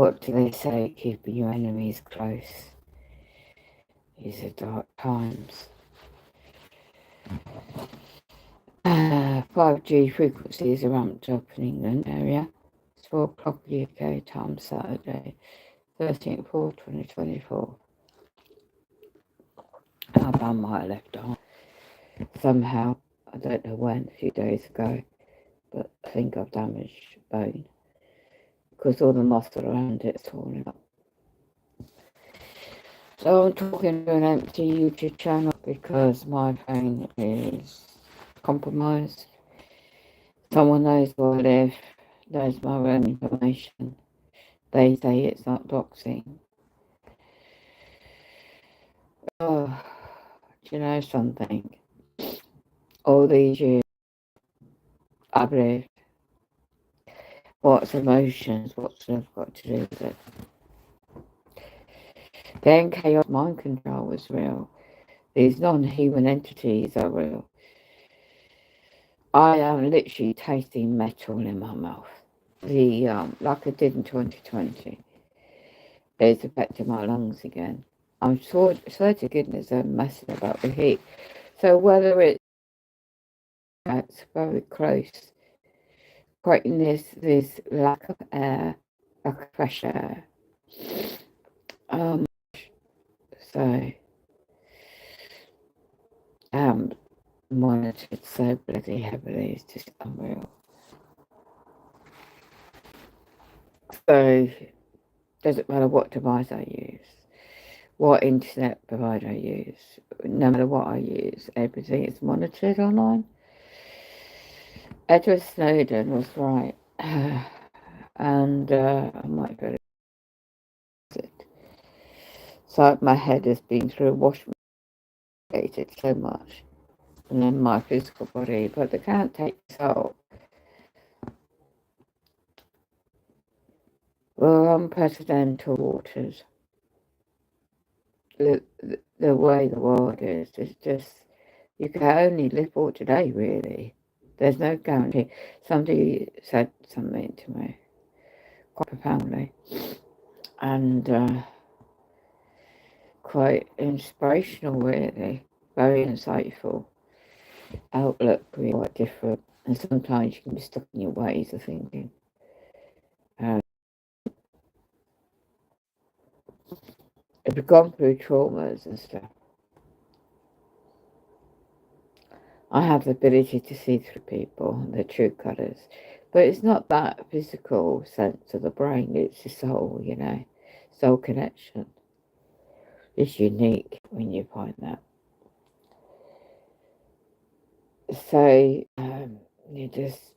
What do they say? Keeping your enemies close. These are dark times. 5G frequencies are ramped up in England area. It's 4 o'clock UK time, Saturday, 13th April 2024. Our bum might have left on somehow. I don't know when, a few days ago, but I think I've damaged bone because all the muscle around it's falling up. So I'm talking to an empty YouTube channel because my phone is compromised. Someone knows where I live, knows my own information. They say it's not doxing. Oh, do you know something? All these years I've lived. What's emotions? What's love got to do with it? Then chaos mind control was real. These non-human entities are real. I am literally tasting metal in my mouth. Like I did in 2020. It's affecting my lungs again. I'm sure to goodness they're messing about the heat. So whether it's very close, creating this lack of air, lack of fresh air. So monitored so bloody heavily, it's just unreal. So doesn't matter what device I use, what internet provider I use, no matter what I use, everything is monitored online. Edward Snowden was right, and I might go to it. So my head has been through a wash so much, and then my physical body, but they can't take this out. We're unprecedented waters. The way the world is just, you can only live for today, really. There's no guarantee. Somebody said something to me quite profoundly and quite inspirational, really. Very insightful. Outlook really quite different. And sometimes you can be stuck in your ways of thinking. If you've gone through traumas and stuff, I have the ability to see through people, their true colours. But it's not that physical sense of the brain, it's the soul, soul connection. It's unique when you find that. So, you just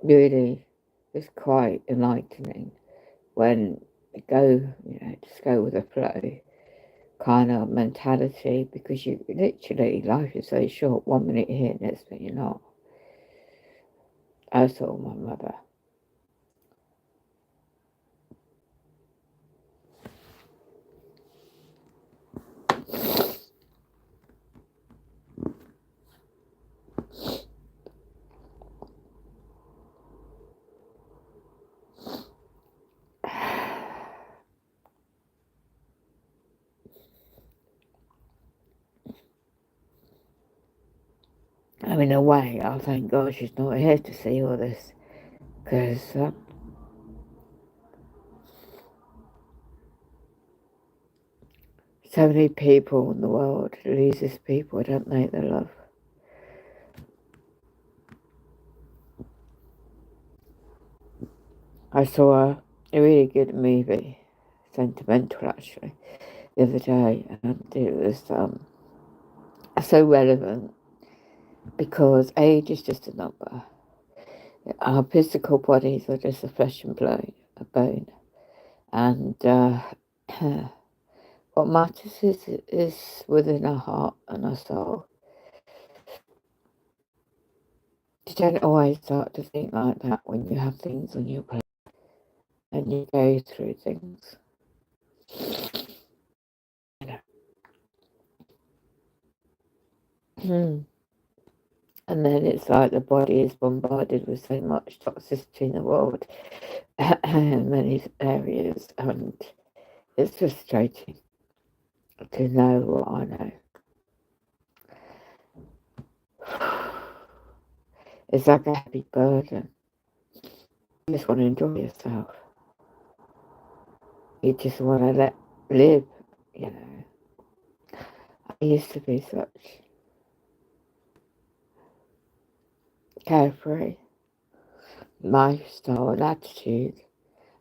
really, it's quite enlightening when you go, just go with the flow kind of mentality, because you literally, life is so short, 1 minute here, next minute you're not. I saw my mother. In a way, I thank God she's not here to see all this, because so many people in the world lose these people, don't they, their love. I saw a really good movie, sentimental actually, the other day, and it was so relevant because age is just a number. Our physical bodies are just a flesh and blood, a bone, and what matters is within our heart and our soul. You don't always start to think like that when you have things on your plate and you go through things. And then it's like the body is bombarded with so much toxicity in the world, in many areas, and it's frustrating to know what I know. It's like a heavy burden. You just want to enjoy yourself. You just want to live, you know. I used to be such carefree lifestyle and attitude,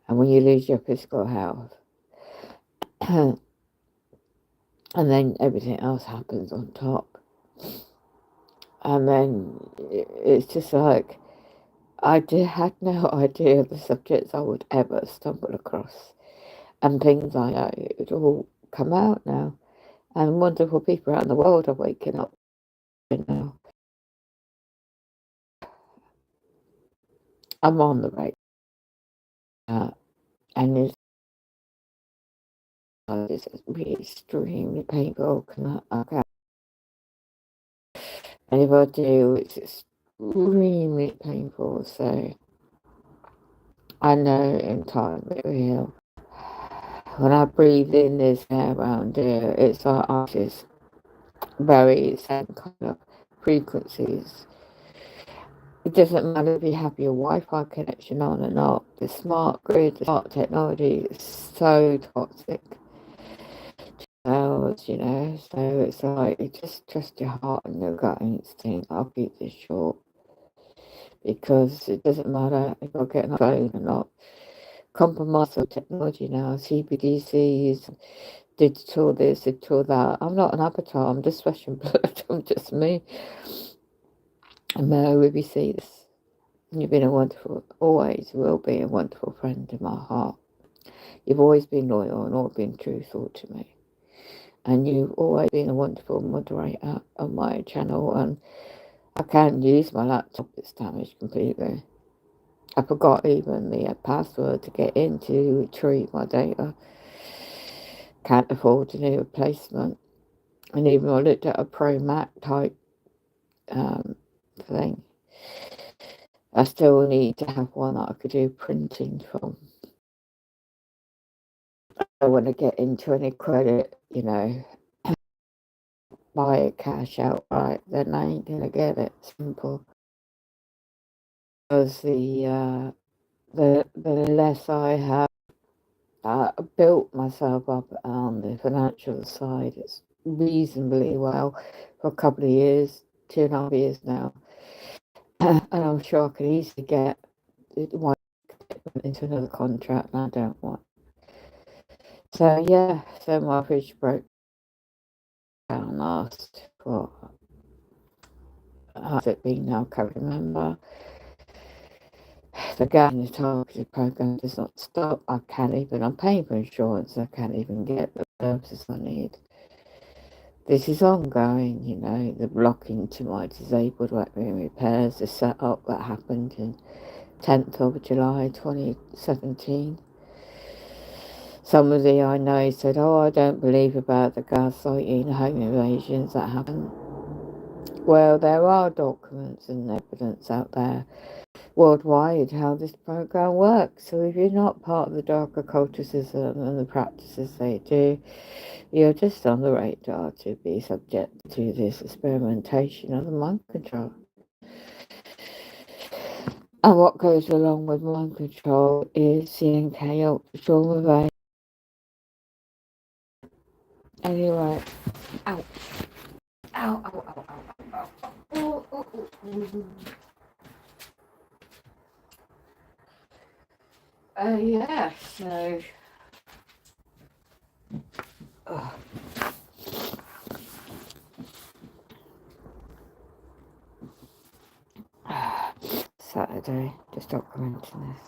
and when you lose your physical health, and then everything else happens on top, and then it's just like had no idea the subjects I would ever stumble across, and things I know it would all come out now, and wonderful people around the world are waking up now. I'm on the right and it's really extremely painful. Okay. And if I do, it's extremely painful. So I know in time it will heal. When I breathe in this air around here, it's like I just very same kind of frequencies. It doesn't matter if you have your Wi-Fi connection on or not. The smart grid, the smart technology is so toxic. You know, so it's like you just trust your heart and your gut instinct. I'll keep this short because it doesn't matter if I get on a phone or not. Compromise of technology now, CBDCs, digital this, digital that. I'm not an avatar, I'm just flesh and blood, I'm just me. And may I really see this. You've been a wonderful, always will be a wonderful friend in my heart. You've always been loyal and always been truthful to me. And you've always been a wonderful moderator on my channel, and I can't use my laptop, it's damaged completely. I forgot even the password to get in to retrieve my data. Can't afford a new replacement. And even I looked at a Pro Mac type thing. I still need to have one that I could do printing from. I want to get into any credit, you know, buy it cash outright, then I ain't gonna get it. Simple. Because the less I have built myself up on the financial side, it's reasonably well for a couple of years, 2.5 years now, and I'm sure I could easily get one into another contract, and I don't want. So yeah, so my fridge broke down last. What has it been now? I can't remember. The gas in the targeted program does not stop. I'm paying for insurance, I can't even get the services I need. This is ongoing, you know, the blocking to my disabled workroom repairs, the set-up that happened in 10th of July 2017. Somebody I know said, oh, I don't believe about the gaslighting, home invasions that happen. Well, there are documents and evidence out there worldwide how this program works. So if you're not part of the dark occulticism and the practices they do, you're just on the radar to be subject to this experimentation of the mind control. And what goes along with mind control is CNK ultra trauma vein. Anyway, ow, ow, ow, ow, ow, ow, ow, ow, yeah, so Saturday, just documenting this.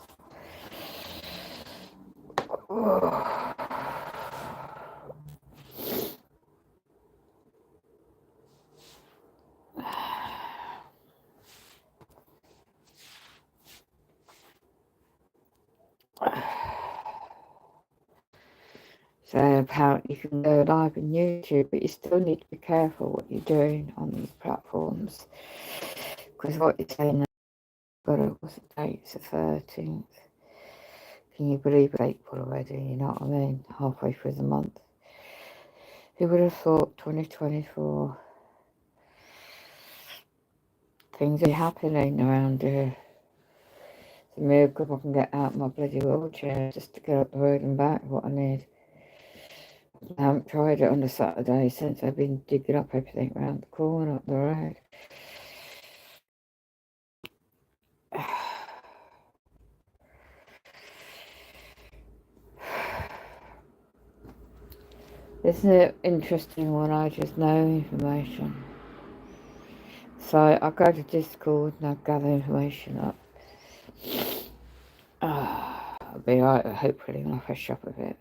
So apparently you can go live on YouTube, but you still need to be careful what you're doing on these platforms. Because what you're saying, what's the date? It's the 13th. Can you believe it's April already? You know what I mean? Halfway through the month. Who would have thought 2024 things are happening around here? It's a miracle if I can get out of my bloody wheelchair just to get up the road and back what I need. I haven't tried it on a Saturday since I've been digging up everything around the corner up the road. Isn't it interesting when I just know information? So I go to Discord and I gather information up. I'll be right, hopefully, when I fresh up a bit.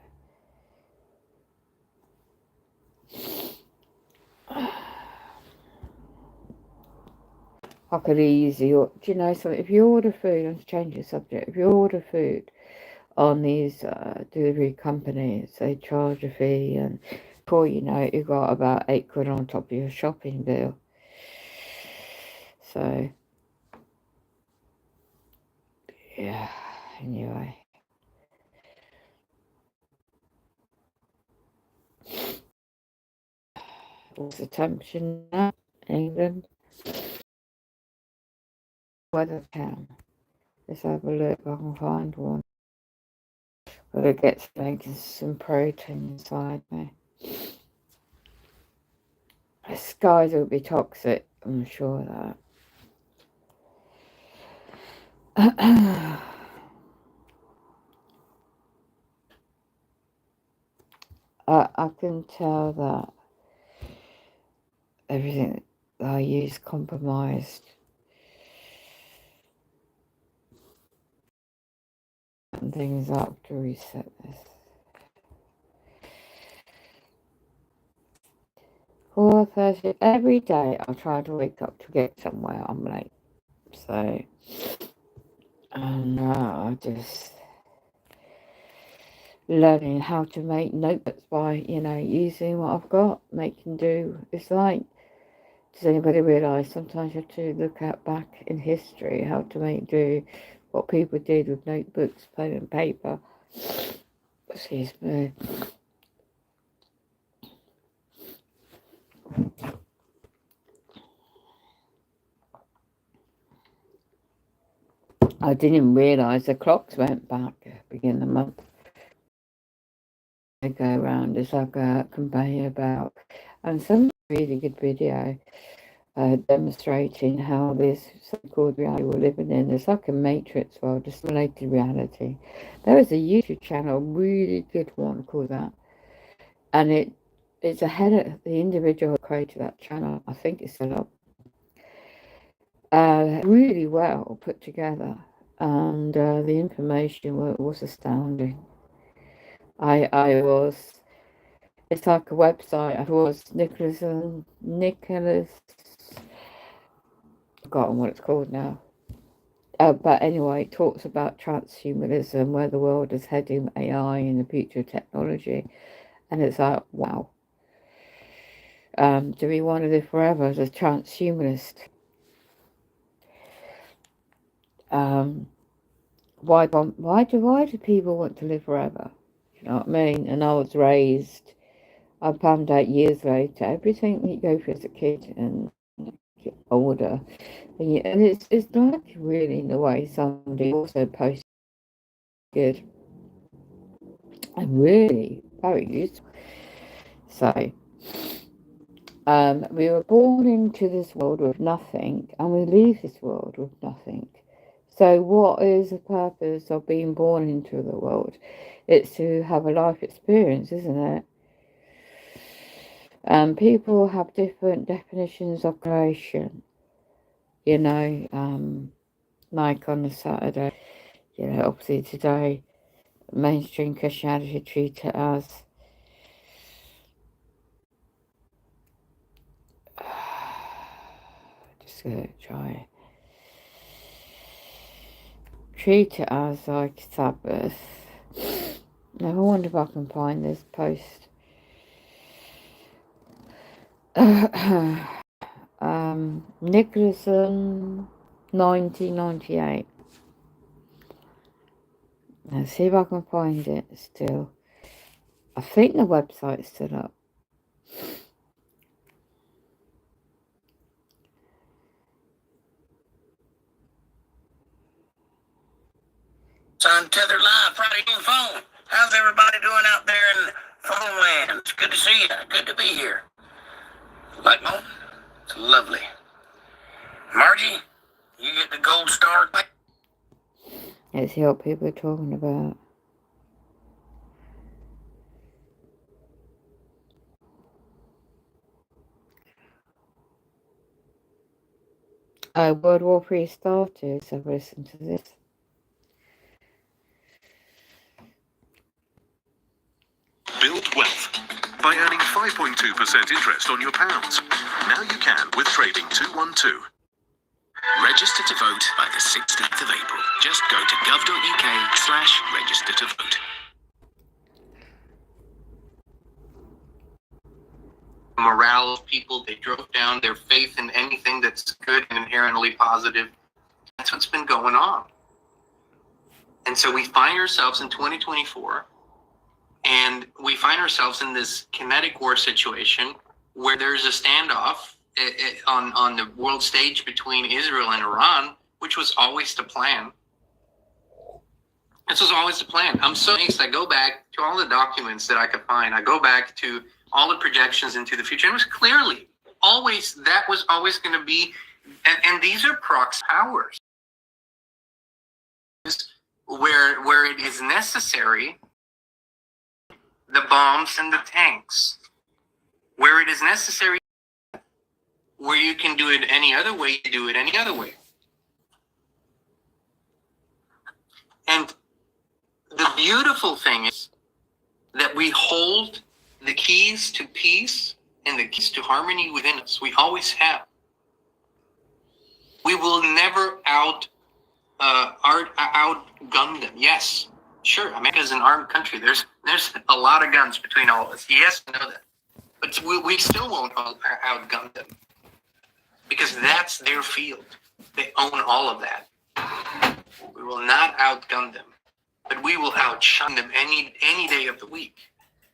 I could easily, do you know something? If you order food, and to change the subject, if you order food on these delivery companies, they charge a fee, and before you know it, you got about £8 on top of your shopping bill. So, yeah, anyway. What's the temperature now? England? Weather town. Let's have a look if I can find one. But it gets making some protein inside me. The skies will be toxic, I'm sure of that. I can tell that everything that I use compromised. And things up to reset this. 4:30 every day. I try to wake up to get somewhere. I'm late, so and I just learning how to make notebooks by using what I've got, making do. It's like, does anybody realise sometimes you have to look at back in history how to make do, what people did with notebooks, pen and paper. Excuse me. I didn't even realise the clocks went back beginning of the month. They go around, it's like a conveyor belt, and some really good video demonstrating how this so-called reality we're living in is like a matrix world, a simulated reality. There is a YouTube channel, a really good one called that, and it's ahead of the individual who created that channel. I think it's still up. Really well put together, and the information was astounding. I was. It's like a website. I was Nicholas. Forgotten what it's called now. But anyway, it talks about transhumanism, where the world is heading, AI, and the future of technology, and it's like, wow. Do we want to live forever as a transhumanist? Why do people want to live forever? You know what I mean? And I found out years later, everything that you go through as a kid and get older, and it's like really in the way somebody also posted good and really very useful. So, we were born into this world with nothing, and we leave this world with nothing. So, what is the purpose of being born into the world? It's to have a life experience, isn't it? People have different definitions of creation. Like on a Saturday, obviously today, mainstream Christianity treat it as just gonna try treat it as like Sabbath. Now I wonder if I can find this post. Nicholson, 1998. Let's see if I can find it still. I think the website's still up. Untethered Live, Friday on the phone. How's everybody doing out there in phone land? It's good to see you. Good to be here. Like home? It's lovely. Margie, you get the gold star? Let's see what people are talking about. World War III started, so I've listened to this. Build wealth by earning 5.2% interest on your pounds. Now you can with Trading 212. Register to vote by the 16th of April. Just go to gov.uk/register to vote. Morale of people, they drove down their faith in anything that's good and inherently positive. That's what's been going on. And so we find ourselves in 2024, and we find ourselves in this kinetic war situation where there's a standoff on the world stage between Israel and Iran, which was always the plan. This was always the plan. I'm so anxious. I go back to all the documents that I could find. I go back to all the projections into the future. It was clearly always, that was always going to be, and these are proxy powers. Where it is necessary, the bombs and the tanks. Where it is necessary, where you can do it any other way, you do it any other way. And the beautiful thing is that we hold the keys to peace and the keys to harmony within us. We always have. We will never outgun them. Yes, sure. America is an armed country. There's a lot of guns between all of us. Yes, I know that. But we still won't outgun them. Because that's their field. They own all of that. We will not outgun them. But we will outshine them any day of the week.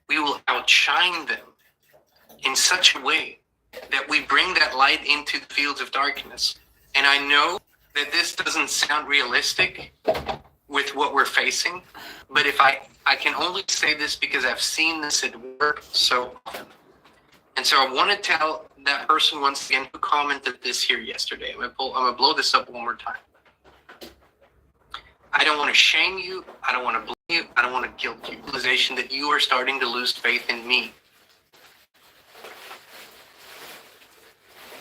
We will outshine them in such a way that we bring that light into the fields of darkness. And I know that this doesn't sound realistic with what we're facing, but if I can only say this because I've seen this at work so often. And so I want to tell that person once again who commented this here yesterday. I'm gonna blow this up one more time. I don't want to shame you. I don't want to blame you. I don't want to guilt you. Realization that you are starting to lose faith in me.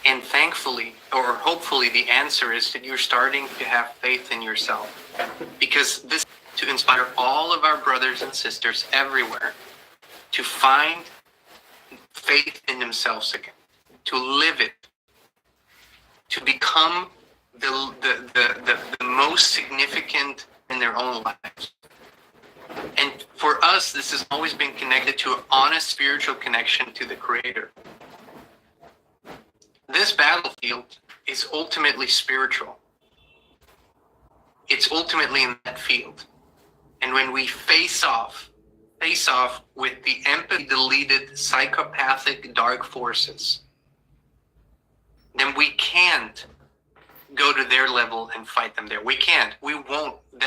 And thankfully, or hopefully, the answer is that you're starting to have faith in yourself. Because this is to inspire all of our brothers and sisters everywhere to find faith in themselves again, to live it, to become the most significant in their own lives. And for us, this has always been connected to an honest spiritual connection to the Creator. This battlefield is ultimately spiritual. It's ultimately in that field. And when we face off with the empathy-deleted, psychopathic dark forces, then we can't go to their level and fight them there. We can't. We won't. On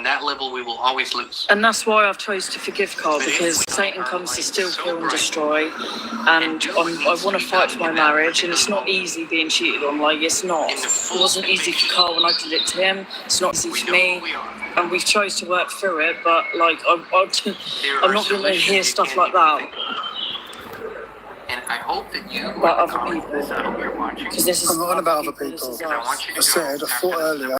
that level, we will always lose. And that's why I've chosen to forgive Carl, because Satan comes to steal, kill and destroy. And I want to fight for my marriage, and it's not easy being cheated on. Like, it's not. It wasn't easy for Carl when I did it to him. It's not easy for me. And we've chose to work through it, but like, I'm not going to hear stuff like that. And I hope that you about other people. I hope you're watching. Because this is I'm not on about other people. I want you to I said, I thought earlier.